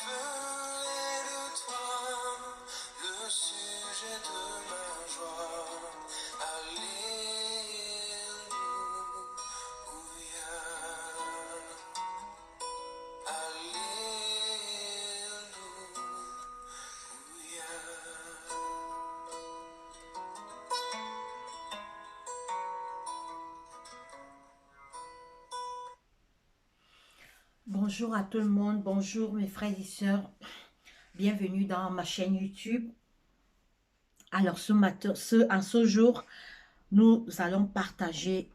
ferai de toi le sujet de ma joie. Alléluia. Alléluia. Bonjour à tout le monde, bonjour mes frères et sœurs, bienvenue dans ma chaîne YouTube. Alors ce matin, en ce jour, nous allons partager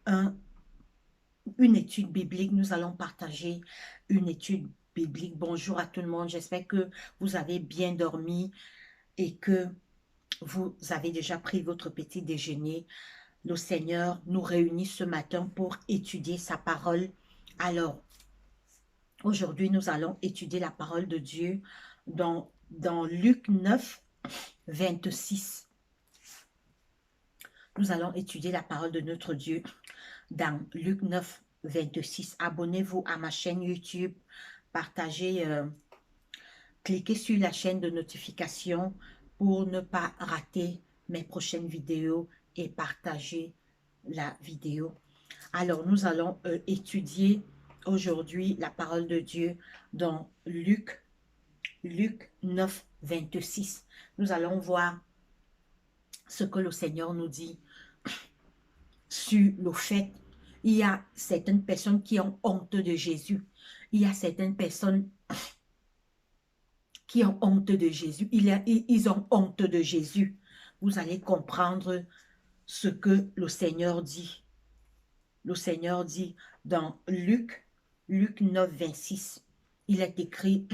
une étude biblique, nous allons partager une étude biblique. Bonjour à tout le monde, j'espère que vous avez bien dormi et que vous avez déjà pris votre petit déjeuner. Le Seigneur nous réunit ce matin pour étudier sa parole. Alors, aujourd'hui, nous allons étudier la parole de Dieu dans Luc 9, 26. Nous allons étudier la parole de notre Dieu dans Luc 9, 26. Abonnez-vous à ma chaîne YouTube, partagez, cliquez sur la chaîne de notification pour ne pas rater mes prochaines vidéos et partagez la vidéo. Alors, nous allons étudier aujourd'hui la parole de Dieu dans Luc 9, 26. Nous allons voir ce que le Seigneur nous dit sur le fait. Il y a certaines personnes qui ont honte de Jésus. Il y a certaines personnes qui ont honte de Jésus. Ils ont honte de Jésus. Vous allez comprendre ce que le Seigneur dit. Le Seigneur dit dans Luc 9, 26. Il est écrit: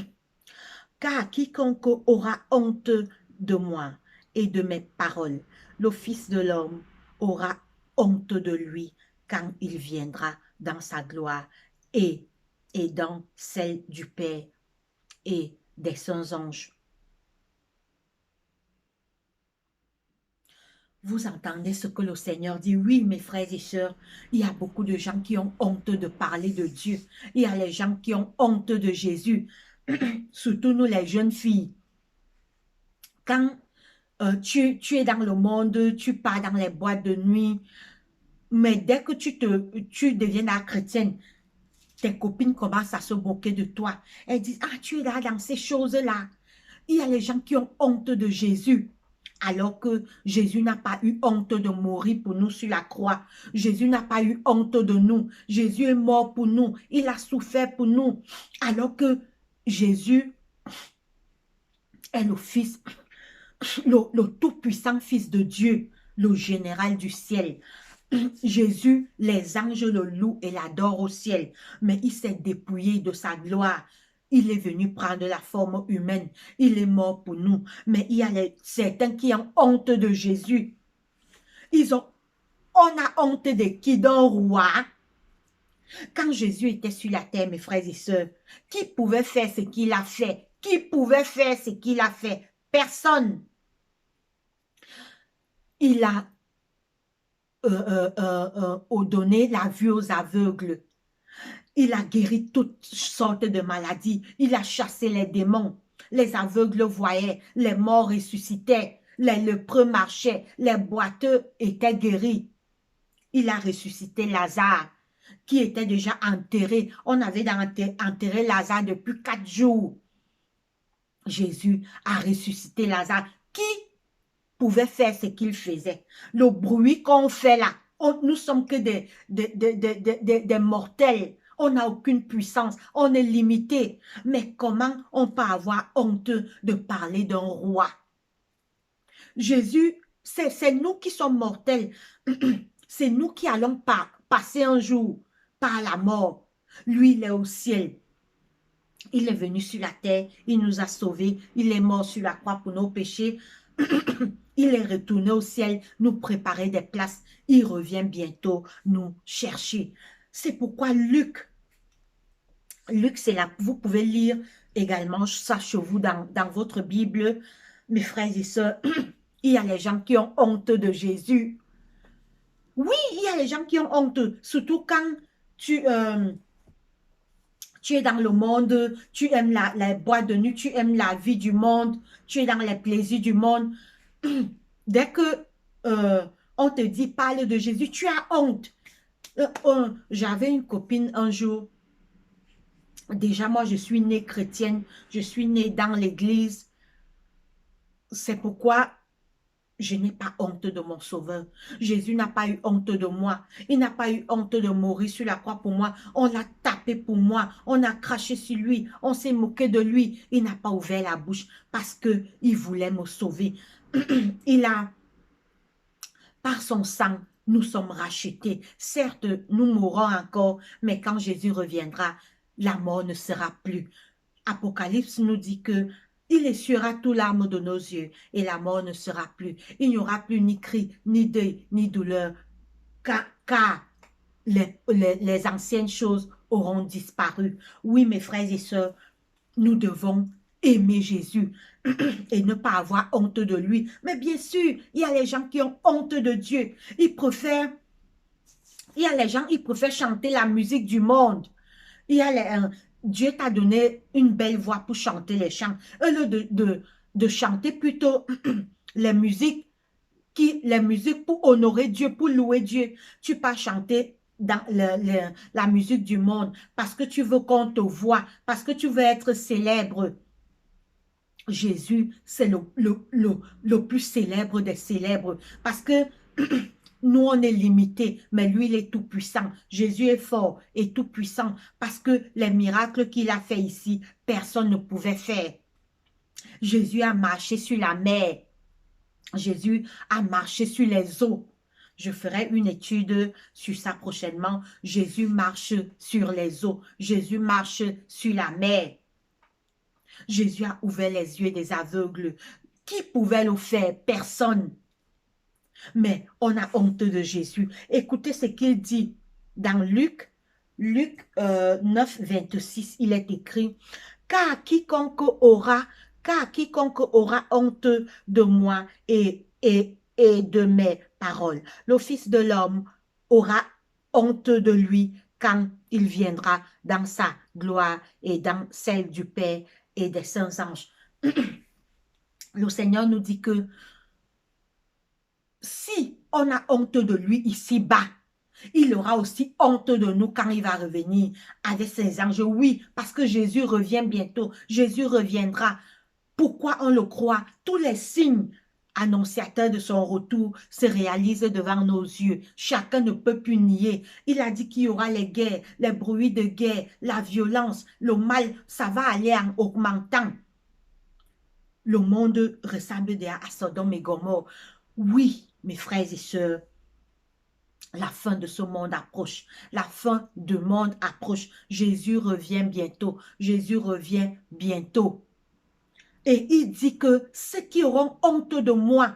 car quiconque aura honte de moi et de mes paroles, le Fils de l'homme aura honte de lui quand il viendra dans sa gloire et dans celle du Père et des saints anges. Vous entendez ce que le Seigneur dit? Oui, mes frères et sœurs, il y a beaucoup de gens qui ont honte de parler de Dieu. Il y a les gens qui ont honte de Jésus, surtout nous les jeunes filles. Quand tu es dans le monde, tu pars dans les boîtes de nuit, mais dès que tu deviens la chrétienne, tes copines commencent à se moquer de toi. Elles disent: ah, tu es là dans ces choses-là. Il y a les gens qui ont honte de Jésus, alors que Jésus n'a pas eu honte de mourir pour nous sur la croix. Jésus n'a pas eu honte de nous. Jésus est mort pour nous. Il a souffert pour nous. Alors que Jésus est le Fils, le tout-puissant Fils de Dieu, le général du ciel. Jésus, les anges le louent et l'adorent au ciel, mais il s'est dépouillé de sa gloire. Il est venu prendre la forme humaine. Il est mort pour nous. Mais il y a certains qui ont honte de Jésus. On a honte de qui? D'un roi. Quand Jésus était sur la terre, mes frères et sœurs, qui pouvait faire ce qu'il a fait? Qui pouvait faire ce qu'il a fait? Personne. Il a donné la vue aux aveugles. Il a guéri toutes sortes de maladies. Il a chassé les démons. Les aveugles voyaient, les morts ressuscitaient, les lépreux marchaient, les boiteux étaient guéris. Il a ressuscité Lazare, qui était déjà enterré. On avait enterré Lazare depuis 4 jours. Jésus a ressuscité Lazare. Qui pouvait faire ce qu'il faisait? Le bruit qu'on fait là, nous sommes que des mortels. On n'a aucune puissance, on est limité. Mais comment on peut avoir honte de parler d'un roi? Jésus, c'est nous qui sommes mortels. C'est nous qui allons passer un jour par la mort. Lui, il est au ciel. Il est venu sur la terre, il nous a sauvés, il est mort sur la croix pour nos péchés. Il est retourné au ciel, nous préparer des places. Il revient bientôt nous chercher. C'est pourquoi Luc, c'est là, vous pouvez lire également ça chez vous dans votre Bible, mes frères et sœurs. Il y a les gens qui ont honte de Jésus. Oui, il y a les gens qui ont honte, surtout quand tu Tu es dans le monde, tu aimes la boîte de nuit, tu aimes la vie du monde, tu es dans les plaisirs du monde. Dès que on te dit parle de Jésus, tu as honte. J'avais une copine un jour. Déjà, moi, je suis née chrétienne. Je suis née dans l'église. C'est pourquoi je n'ai pas honte de mon sauveur. Jésus n'a pas eu honte de moi. Il n'a pas eu honte de mourir sur la croix pour moi. On l'a tapé pour moi. On a craché sur lui. On s'est moqué de lui. Il n'a pas ouvert la bouche parce qu'il voulait me sauver. Il a, par son sang, nous sommes rachetés. Certes, nous mourrons encore, mais quand Jésus reviendra, la mort ne sera plus. Apocalypse nous dit que il essuiera tout larmes de nos yeux et la mort ne sera plus. Il n'y aura plus ni cri, ni deuil, ni douleur, car les anciennes choses auront disparu. Oui, mes frères et sœurs, nous devons aimer Jésus et ne pas avoir honte de lui. Mais bien sûr, il y a les gens qui ont honte de Dieu. Il y a les gens, ils préfèrent chanter la musique du monde. Il y a Dieu t'a donné une belle voix pour chanter les chants. Au lieu de chanter plutôt les musiques pour honorer Dieu, pour louer Dieu, tu peux chanter dans la musique du monde parce que tu veux qu'on te voie, parce que tu veux être célèbre. Jésus, c'est le plus célèbre des célèbres parce que nous, on est limité, mais lui, il est tout puissant. Jésus est fort et tout puissant parce que les miracles qu'il a fait ici, personne ne pouvait faire. Jésus a marché sur la mer. Jésus a marché sur les eaux. Je ferai une étude sur ça prochainement. Jésus marche sur les eaux. Jésus marche sur la mer. Jésus a ouvert les yeux des aveugles. Qui pouvait le faire? Personne. Mais on a honte de Jésus. Écoutez ce qu'il dit dans Luc 9, 26. Il est écrit, car quiconque aura honte de moi et de mes paroles, le Fils de l'homme aura honte de lui quand il viendra dans sa gloire et dans celle du Père et des saints anges. Le Seigneur nous dit que si on a honte de lui ici-bas, il aura aussi honte de nous quand il va revenir avec ses anges. Oui, parce que Jésus revient bientôt. Jésus reviendra. Pourquoi on le croit? Tous les signes annonciateurs de son retour se réalisent devant nos yeux. Chacun ne peut plus nier. Il a dit qu'il y aura les guerres, les bruits de guerre, la violence, le mal. Ça va aller en augmentant. Le monde ressemble déjà à Sodome et Gomorrhe. Oui, mes frères et sœurs, la fin de ce monde approche. La fin du monde approche. Jésus revient bientôt. Jésus revient bientôt. Et il dit que ceux qui auront honte de moi,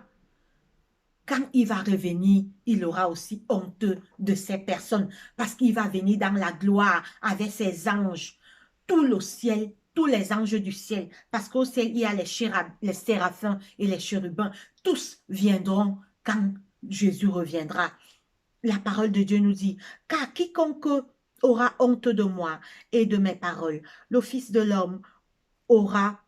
quand il va revenir, il aura aussi honte de ces personnes. Parce qu'il va venir dans la gloire avec ses anges. Tout le ciel, tous les anges du ciel. Parce qu'au ciel, il y a les séraphins et les chérubins. Tous viendront quand Jésus reviendra. La parole de Dieu nous dit, car quiconque aura honte de moi et de mes paroles, le Fils de l'homme aura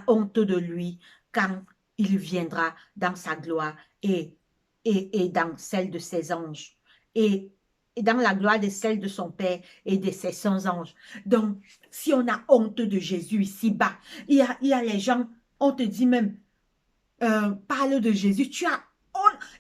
honte de lui quand il viendra dans sa gloire et dans celle de ses anges et dans la gloire de celle de son Père et de ses saints anges. Donc, si on a honte de Jésus ici-bas, il y a les gens, on te dit même, parle de Jésus,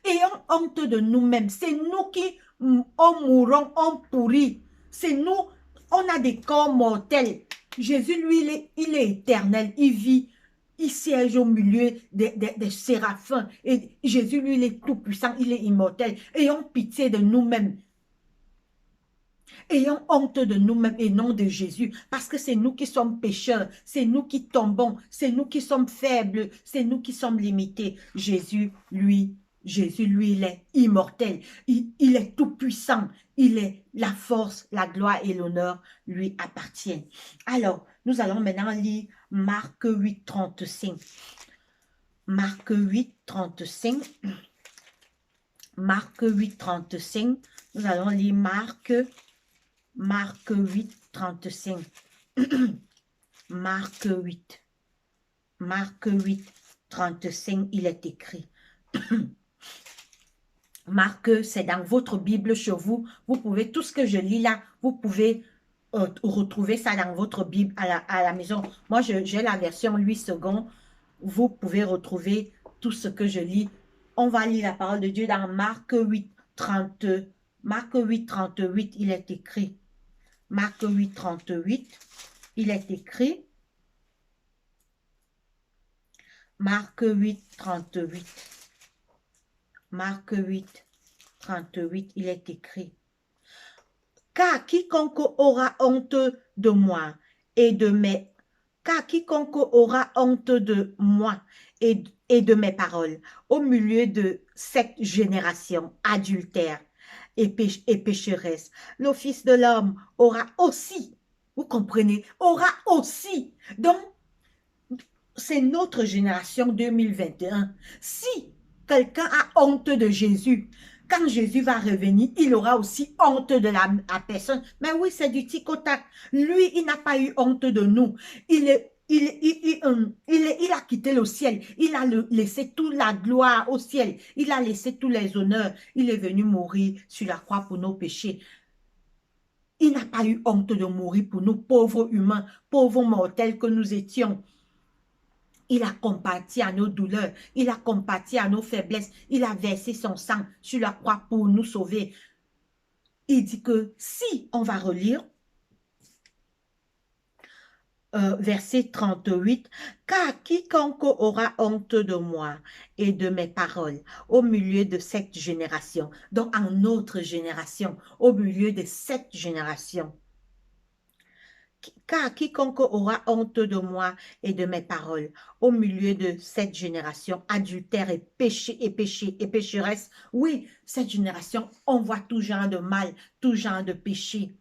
ayons honte de nous-mêmes. C'est nous qui mourons, on pourrit. C'est nous, on a des corps mortels. Jésus, lui, il est éternel. Il vit, il siège au milieu des séraphins. Et Jésus, lui, il est tout puissant, il est immortel. Ayons pitié de nous-mêmes. Ayons honte de nous-mêmes et non de Jésus, parce que c'est nous qui sommes pécheurs, c'est nous qui tombons, c'est nous qui sommes faibles, c'est nous qui sommes limités. Jésus, lui, il est immortel, il est tout puissant, il est la force, la gloire et l'honneur lui appartiennent. Alors, nous allons maintenant lire Marc 8, 35. Marc 8, 35. Marc 8, 35. Nous allons lire Marc Marc 8, 35. Marc 8. Marc 8, 35, il est écrit. Marc, c'est dans votre Bible chez vous. Vous pouvez, tout ce que je lis là, vous pouvez retrouver ça dans votre Bible à la maison. Moi, j'ai la version 8 secondes. Vous pouvez retrouver tout ce que je lis. On va lire la parole de Dieu dans Marc 8, 30. Marc 8, 38, il est écrit. Marc 8, 38, il est écrit. Marc 8, 38. Marc 8, 38, il est écrit. Car quiconque aura honte de moi et de mes car quiconque aura honte de moi et de mes paroles au milieu de cette génération adultère et pécheresse, le Fils de l'homme aura aussi, vous comprenez, aura aussi. Donc, c'est notre génération 2021. Si quelqu'un a honte de Jésus, quand Jésus va revenir, il aura aussi honte de la personne. Mais oui, c'est du tic au tac. Lui, il n'a pas eu honte de nous. Il a quitté le ciel. Il a laissé toute la gloire au ciel. Il a laissé tous les honneurs. Il est venu mourir sur la croix pour nos péchés. Il n'a pas eu honte de mourir pour nous, pauvres humains, pauvres mortels que nous étions. Il a compati à nos douleurs, il a compati à nos faiblesses, il a versé son sang sur la croix pour nous sauver. Il dit que si on va relire verset 38, car quiconque aura honte de moi et de mes paroles au milieu de cette génération, donc en notre génération, au milieu de cette génération, car quiconque aura honte de moi et de mes paroles au milieu de cette génération adultère et pécheresse, oui, cette génération, on voit tout genre de mal, tout genre de péché.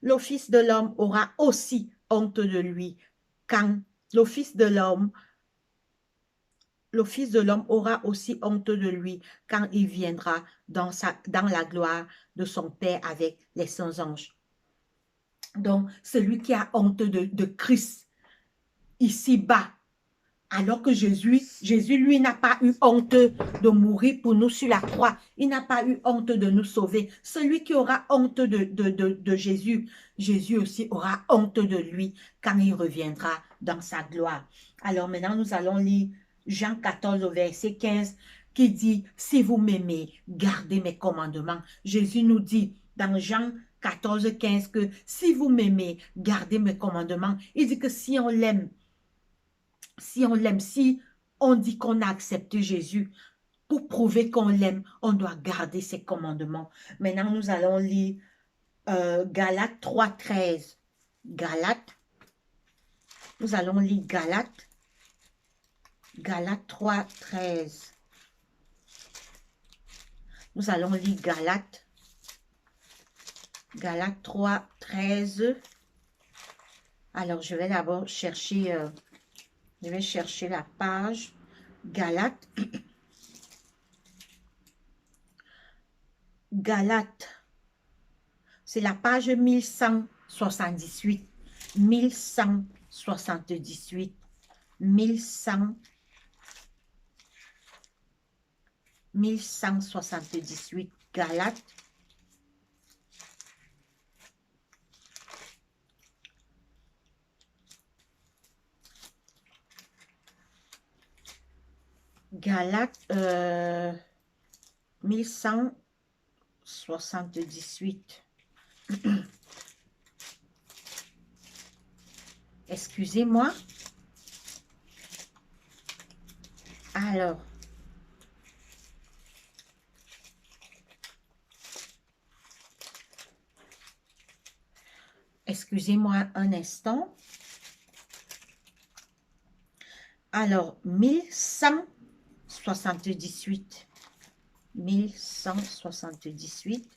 Le Fils de l'homme aura aussi honte de lui quand le Fils de l'homme aura aussi honte de lui quand il viendra dans la gloire de son Père avec les saints anges. Donc, celui qui a honte de Christ, ici-bas, alors que Jésus, lui, n'a pas eu honte de mourir pour nous sur la croix. Il n'a pas eu honte de nous sauver. Celui qui aura honte de Jésus, Jésus aussi aura honte de lui quand il reviendra dans sa gloire. Alors maintenant, nous allons lire Jean 14, verset 15, qui dit, « Si vous m'aimez, gardez mes commandements. » Jésus nous dit dans Jean 14, 15 que si vous m'aimez, gardez mes commandements. Il dit que si on l'aime, si on dit qu'on a accepté Jésus, pour prouver qu'on l'aime, on doit garder ses commandements. Maintenant, nous allons lire Galates 3, 13. Galates, nous allons lire Galates 3, 13. Nous allons lire Galates 3, 13. Alors, je vais d'abord chercher, je vais chercher la page. Galates. Galates. C'est la page 1178. 1178. 1178. Galates. Galates 1178. Excusez-moi. Alors, excusez-moi un instant. Alors, 1178. 1178.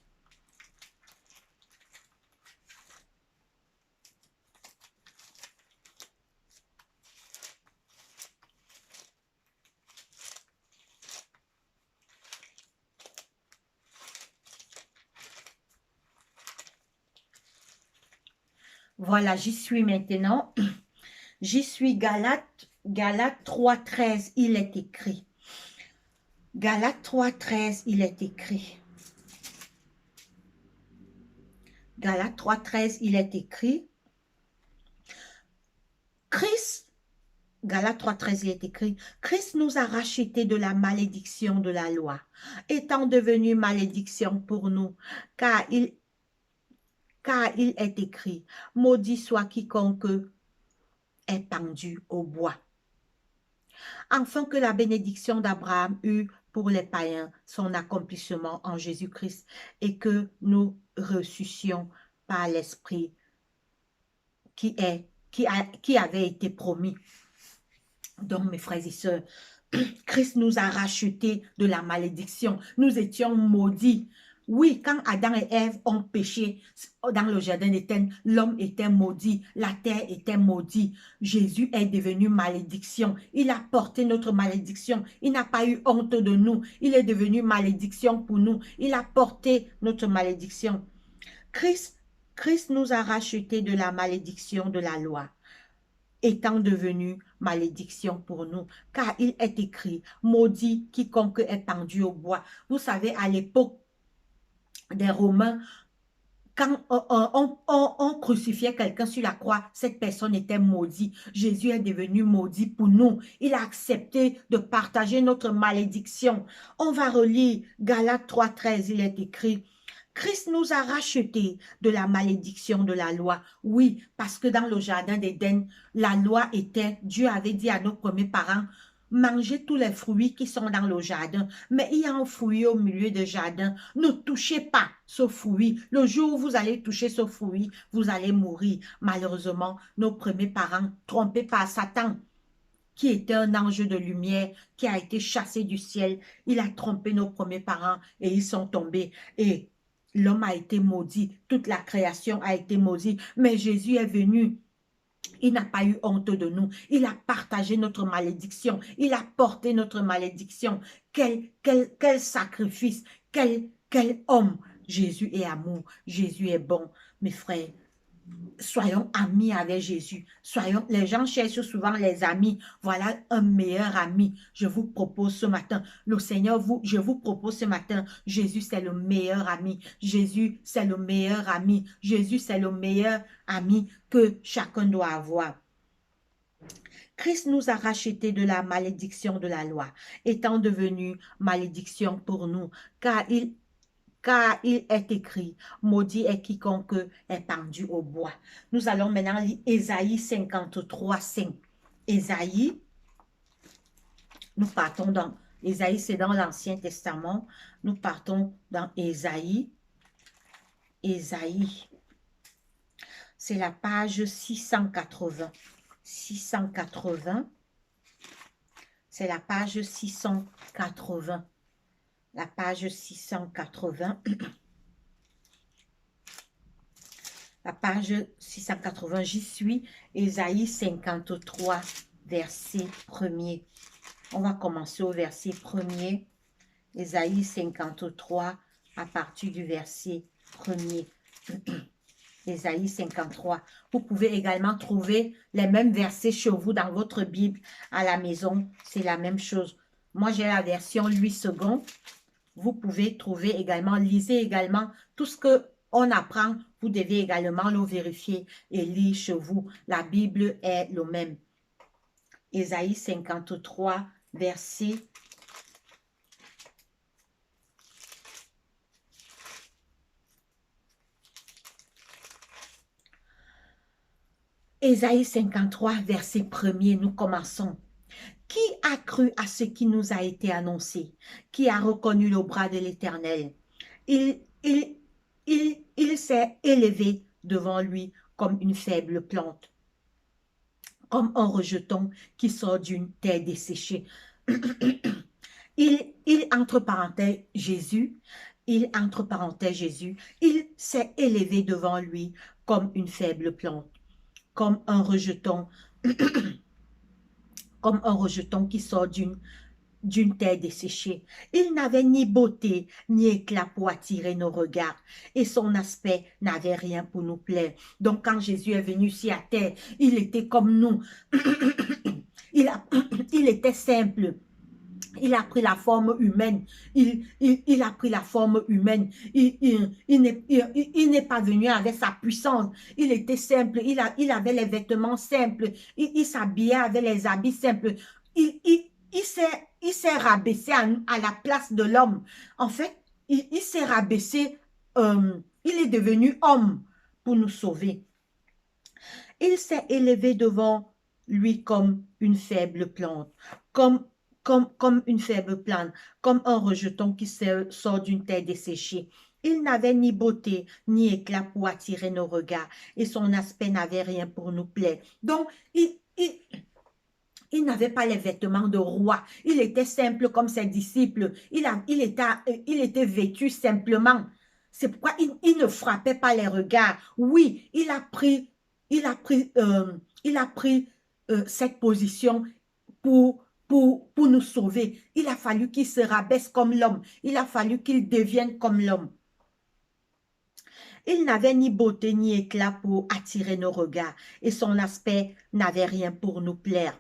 Voilà, j'y suis maintenant. J'y suis Galates 3,13, il est écrit. Galates 3,13, il est écrit. Galates 3,13, il est écrit. Christ, Galates 3,13, il est écrit. Christ nous a rachetés de la malédiction de la loi, étant devenu malédiction pour nous, car il est écrit, maudit soit quiconque est pendu au bois. Afin que la bénédiction d'Abraham eût pour les païens son accomplissement en Jésus-Christ et que nous ressuscions par l'Esprit qui avait été promis. Donc, mes frères et sœurs, Christ nous a rachetés de la malédiction. Nous étions maudits. Oui, quand Adam et Ève ont péché dans le jardin d'Éden, l'homme était maudit, la terre était maudite. Jésus est devenu malédiction. Il a porté notre malédiction. Il n'a pas eu honte de nous. Il est devenu malédiction pour nous. Il a porté notre malédiction. Christ nous a rachetés de la malédiction de la loi, étant devenu malédiction pour nous, car il est écrit, maudit quiconque est pendu au bois. Vous savez, à l'époque des Romains, quand on crucifiait quelqu'un sur la croix, cette personne était maudite. Jésus est devenu maudit pour nous. Il a accepté de partager notre malédiction. On va relire Galates 3,13, il est écrit, Christ nous a rachetés de la malédiction de la loi. Oui, parce que dans le jardin d'Éden, la loi était, Dieu avait dit à nos premiers parents, mangez tous les fruits qui sont dans le jardin. Mais il y a un fruit au milieu du jardin. Ne touchez pas ce fruit. Le jour où vous allez toucher ce fruit, vous allez mourir. Malheureusement, nos premiers parents, trompés par Satan, qui était un ange de lumière, qui a été chassé du ciel, il a trompé nos premiers parents et ils sont tombés. Et l'homme a été maudit, toute la création a été maudite, mais Jésus est venu. Il n'a pas eu honte de nous. Il a partagé notre malédiction. Il a porté notre malédiction. Quel sacrifice, quel homme. Jésus est amour. Jésus est bon. Mes frères, soyons amis avec Jésus. Les gens cherchent souvent les amis. Voilà un meilleur ami. Je vous propose ce matin. Le Seigneur, je vous propose ce matin. Jésus, c'est le meilleur ami. Jésus, c'est le meilleur ami. Jésus, c'est le meilleur ami que chacun doit avoir. Christ nous a rachetés de la malédiction de la loi, étant devenu malédiction pour nous, car il est écrit, maudit est quiconque est pendu au bois. Nous allons maintenant lire Ésaïe 53, 5. Ésaïe, nous partons dans, Ésaïe c'est dans l'Ancien Testament, nous partons dans Ésaïe, c'est la page 680. 680, c'est la page 680. La page 680. La page 680, j'y suis. Ésaïe 53, verset 1er. On va commencer au verset 1er. Ésaïe 53, à partir du verset 1er. Ésaïe 53. Vous pouvez également trouver les mêmes versets chez vous dans votre Bible à la maison. C'est la même chose. Moi, j'ai la version 8 secondes. Vous pouvez trouver également, lisez également tout ce qu'on apprend. Vous devez également le vérifier et lire chez vous. La Bible est le même. Ésaïe 53, verset 53, verset 1er, nous commençons. Qui a cru à ce qui nous a été annoncé? Qui a reconnu le bras de l'Éternel? Il s'est élevé devant lui comme une faible plante, comme un rejeton qui sort d'une terre desséchée. Entre parenthèses, Jésus, il s'est élevé devant lui comme une faible plante, comme un rejeton qui sort d'une terre desséchée. Il n'avait ni beauté, ni éclat pour attirer nos regards, et son aspect n'avait rien pour nous plaire. Donc quand Jésus est venu sur la terre, il était comme nous. Il, a, il était simple. Il a pris la forme humaine. Il a pris la forme humaine. Il n'est pas venu avec sa puissance. Il était simple. Il avait les vêtements simples. Il s'habillait avec les habits simples. Il, il, il s'est rabaissé à la place de l'homme. En fait, il s'est rabaissé. Il est devenu homme pour nous sauver. Il s'est élevé devant lui comme une faible plante, comme, comme une faible plante, comme un rejeton qui sort d'une terre desséchée. Il n'avait ni beauté, ni éclat pour attirer nos regards, et son aspect n'avait rien pour nous plaire. Donc, il n'avait pas les vêtements de roi. Il était simple comme ses disciples. Il était vêtu simplement. C'est pourquoi il ne frappait pas les regards. Oui, il a pris, cette position pour nous sauver. Il a fallu qu'il se rabaisse comme l'homme. Il a fallu qu'il devienne comme l'homme. Il n'avait ni beauté ni éclat pour attirer nos regards et son aspect n'avait rien pour nous plaire.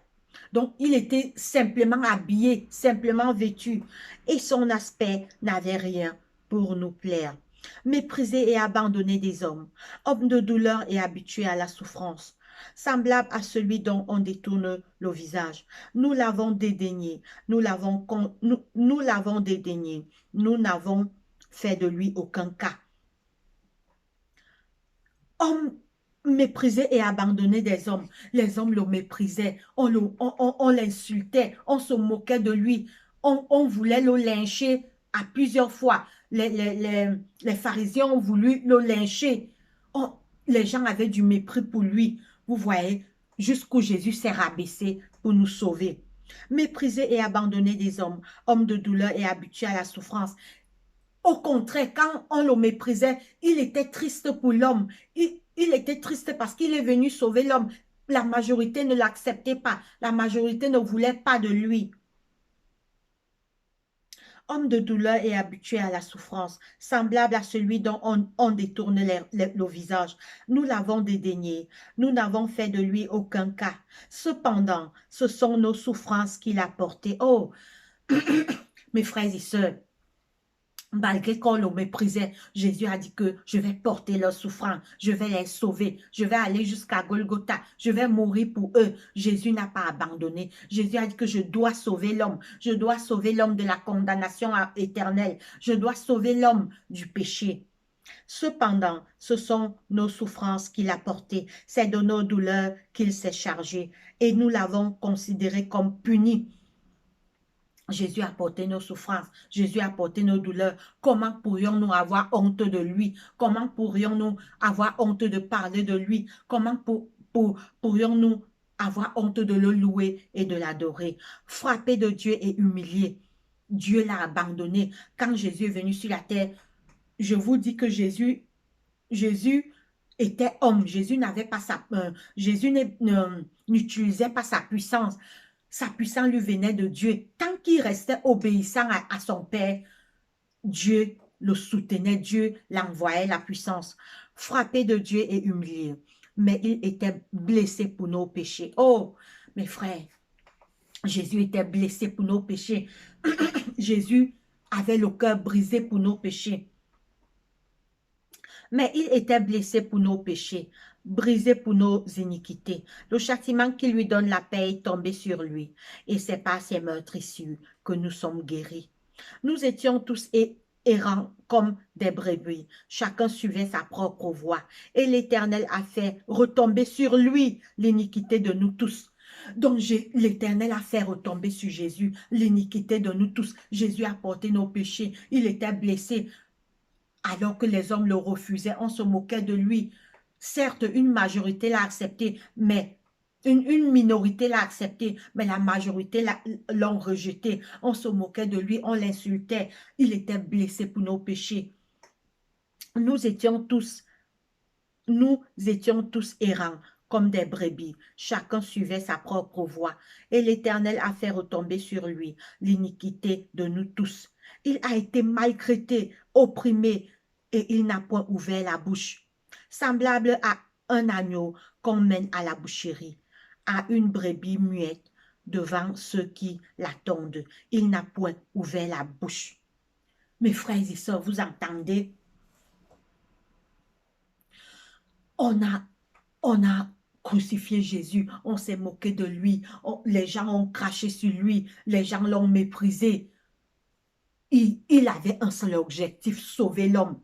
Donc, il était simplement habillé, simplement vêtu et son aspect n'avait rien pour nous plaire. Méprisé et abandonné des hommes, homme de douleur et habitué à la souffrance, semblable à celui dont on détourne le visage. Nous l'avons dédaigné, nous l'avons dédaigné, nous n'avons fait de lui aucun cas. Homme méprisé et abandonné des hommes. Les hommes le méprisaient, on l'insultait, on se moquait de lui, on voulait le lyncher à plusieurs fois. Les pharisiens ont voulu le lyncher. Les gens avaient du mépris pour lui. Vous voyez, jusqu'où Jésus s'est rabaissé pour nous sauver. Méprisé et abandonné des hommes, homme de douleur et habitué à la souffrance. Au contraire, quand on le méprisait, il était triste pour l'homme. Il était triste parce qu'il est venu sauver l'homme. La majorité ne l'acceptait pas. La majorité ne voulait pas de lui. Homme de douleur et habitué à la souffrance, semblable à celui dont on détourne le visage. Nous l'avons dédaigné. Nous n'avons fait de lui aucun cas. Cependant, ce sont nos souffrances qu'il a portées. Oh, mes frères et sœurs, malgré qu'on le méprisait, Jésus a dit que je vais porter leurs souffrances, je vais les sauver, je vais aller jusqu'à Golgotha, je vais mourir pour eux. Jésus n'a pas abandonné. Jésus a dit que je dois sauver l'homme, je dois sauver l'homme de la condamnation éternelle, je dois sauver l'homme du péché. Cependant, ce sont nos souffrances qu'il a portées, c'est de nos douleurs qu'il s'est chargé, et nous l'avons considéré comme puni. Jésus a porté nos souffrances, Jésus a porté nos douleurs. Comment pourrions-nous avoir honte de lui? Comment pourrions-nous avoir honte de parler de lui? Comment pourrions-nous avoir honte de le louer et de l'adorer? Frappé de Dieu et humilié, Dieu l'a abandonné. Quand Jésus est venu sur la terre, je vous dis que Jésus était homme. Jésus n'avait pas Jésus n'utilisait pas sa puissance. Sa puissance lui venait de Dieu. Tant qu'il restait obéissant à son Père, Dieu le soutenait, Dieu l'envoyait la puissance. Frappé de Dieu et humilié. Mais il était blessé pour nos péchés. Oh, mes frères, Jésus était blessé pour nos péchés. Jésus avait le cœur brisé pour nos péchés. Mais il était blessé pour nos péchés, brisé pour nos iniquités. Le châtiment qui lui donne la paix est tombé sur lui, et c'est par ses meurtrissures que nous sommes guéris. Nous étions tous errants comme des brebis, chacun suivait sa propre voie, et l'Éternel a fait retomber sur lui l'iniquité de nous tous. Donc l'Éternel a fait retomber sur Jésus l'iniquité de nous tous. Jésus a porté nos péchés, il était blessé. Alors que les hommes le refusaient, on se moquait de lui. Certes, une majorité l'a accepté, mais une minorité l'a accepté, mais la majorité l'ont rejeté. On se moquait de lui, on l'insultait. Il était blessé pour nos péchés. Nous étions tous errants, comme des brebis. Chacun suivait sa propre voie. Et l'Éternel a fait retomber sur lui l'iniquité de nous tous. Il a été maltraité, opprimé, et il n'a point ouvert la bouche. Semblable à un agneau qu'on mène à la boucherie, à une brebis muette devant ceux qui l'attendent. Il n'a point ouvert la bouche. Mes frères et sœurs, vous entendez? On a, on a crucifié Jésus, on s'est moqué de lui, les gens ont craché sur lui, les gens l'ont méprisé. Il avait un seul objectif, sauver l'homme.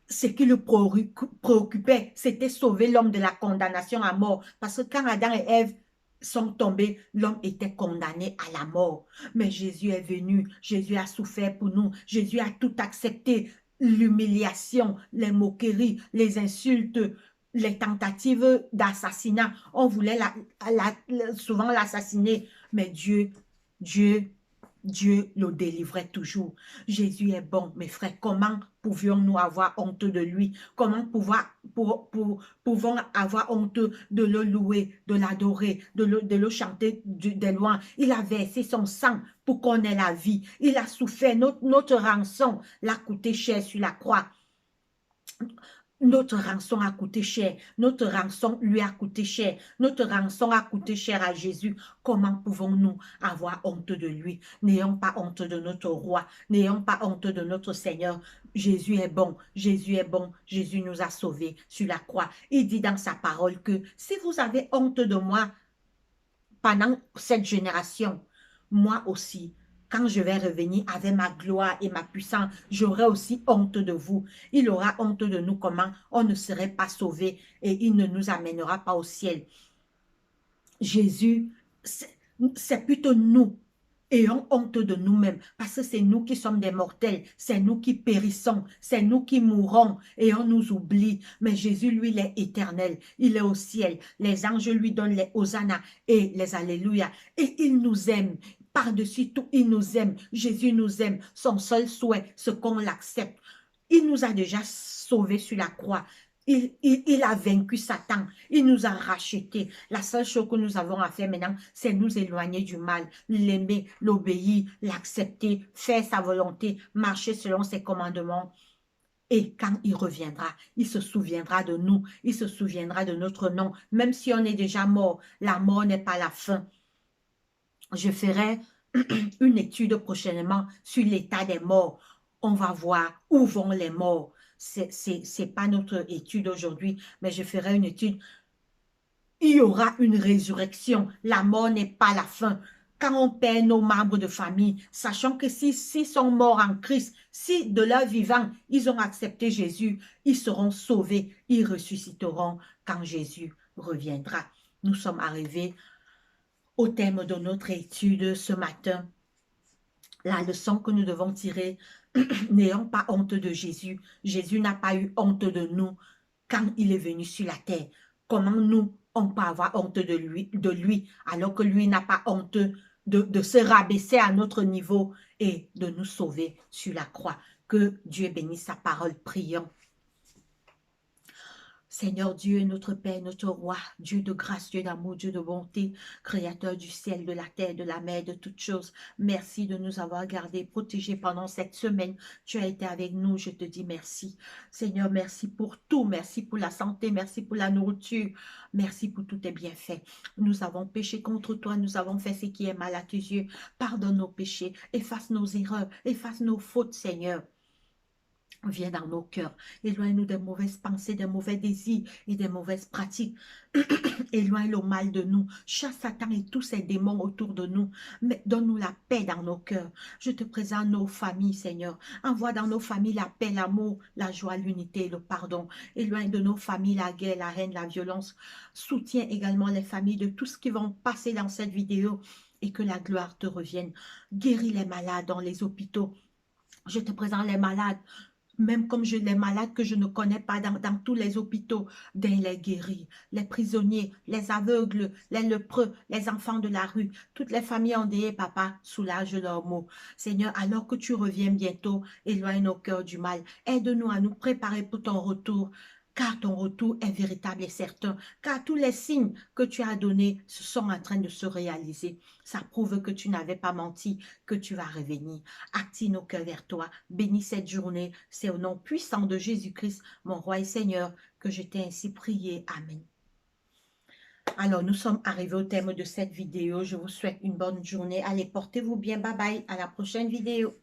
Ce qui le préoccupait, c'était sauver l'homme de la condamnation à mort. Parce que quand Adam et Ève sont tombés, l'homme était condamné à la mort. Mais Jésus est venu, Jésus a souffert pour nous, Jésus a tout accepté, l'humiliation, les moqueries, les insultes, les tentatives d'assassinat. On voulait souvent l'assassiner, mais Dieu Dieu le délivrait toujours. Jésus est bon, mes frères. Comment pouvions-nous avoir honte de lui? Comment pouvons avoir honte de le louer, de l'adorer, de le chanter des louanges? Il a versé son sang pour qu'on ait la vie. Il a souffert. Notre rançon l'a coûté cher sur la croix. Notre rançon a coûté cher. Notre rançon lui a coûté cher. Notre rançon a coûté cher à Jésus. Comment pouvons-nous avoir honte de lui? N'ayons pas honte de notre roi. N'ayons pas honte de notre Seigneur. Jésus est bon. Jésus est bon. Jésus nous a sauvés sur la croix. Il dit dans sa parole que si vous avez honte de moi pendant cette génération, moi aussi, quand je vais revenir avec ma gloire et ma puissance, j'aurai aussi honte de vous. Il aura honte de nous comment on ne serait pas sauvé et il ne nous amènera pas au ciel. Jésus, c'est plutôt nous. Ayons honte de nous-mêmes, parce que c'est nous qui sommes des mortels, c'est nous qui périssons, c'est nous qui mourons et on nous oublie. Mais Jésus, lui, il est éternel, il est au ciel. Les anges lui donnent les hosanna et les alléluia. Et il nous aime. Par-dessus tout, il nous aime. Jésus nous aime. Son seul souhait, c'est qu'on l'accepte. Il nous a déjà sauvés sur la croix. Il a vaincu Satan. Il nous a rachetés. La seule chose que nous avons à faire maintenant, c'est nous éloigner du mal, l'aimer, l'obéir, l'accepter, faire sa volonté, marcher selon ses commandements. Et quand il reviendra, il se souviendra de nous, il se souviendra de notre nom. Même si on est déjà mort, la mort n'est pas la fin. Je ferai une étude prochainement sur l'état des morts. On va voir où vont les morts. C'est pas notre étude aujourd'hui, mais je ferai une étude. Il y aura une résurrection. La mort n'est pas la fin. Quand on perd nos membres de famille, sachant que s'ils sont morts en Christ, si de leur vivant, ils ont accepté Jésus, ils seront sauvés, ils ressusciteront quand Jésus reviendra. Nous sommes arrivés au thème de notre étude ce matin. La leçon que nous devons tirer, n'ayons pas honte de Jésus. Jésus n'a pas eu honte de nous quand il est venu sur la terre. Comment nous, on peut avoir honte de lui alors que lui n'a pas honte de se rabaisser à notre niveau et de nous sauver sur la croix. Que Dieu bénisse sa parole. Prions. Seigneur Dieu, notre Père, notre Roi, Dieu de grâce, Dieu d'amour, Dieu de bonté, Créateur du ciel, de la terre, de la mer, de toutes choses. Merci de nous avoir gardés, protégés pendant cette semaine. Tu as été avec nous, je te dis merci. Seigneur, merci pour tout. Merci pour la santé, merci pour la nourriture. Merci pour tous tes bienfaits. Nous avons péché contre toi, nous avons fait ce qui est mal à tes yeux. Pardonne nos péchés, efface nos erreurs, efface nos fautes, Seigneur. Viens dans nos cœurs. Éloigne-nous des mauvaises pensées, des mauvais désirs et des mauvaises pratiques. Éloigne le mal de nous. Chasse Satan et tous ses démons autour de nous. Mais donne-nous la paix dans nos cœurs. Je te présente nos familles, Seigneur. Envoie dans nos familles la paix, l'amour, la joie, l'unité et le pardon. Éloigne de nos familles la guerre, la haine, la violence. Soutiens également les familles de tout ce qui vont passer dans cette vidéo et que la gloire te revienne. Guéris les malades dans les hôpitaux. Je te présente les malades, même comme les malades que je ne connais pas dans tous les hôpitaux, dans les guéris, les prisonniers, les aveugles, les lépreux, les enfants de la rue, toutes les familles endeuillées, papa, soulage leurs maux. Seigneur, alors que tu reviens bientôt, éloigne nos cœurs du mal. Aide-nous à nous préparer pour ton retour. car ton retour est véritable et certain, car tous les signes que tu as donnés sont en train de se réaliser. Ça prouve que tu n'avais pas menti, que tu vas revenir. Active nos cœurs vers toi. Bénis cette journée. C'est au nom puissant de Jésus-Christ, mon roi et Seigneur, que je t'ai ainsi prié. Amen. Alors, nous sommes arrivés au terme de cette vidéo. Je vous souhaite une bonne journée. Allez, portez-vous bien. Bye bye. À la prochaine vidéo.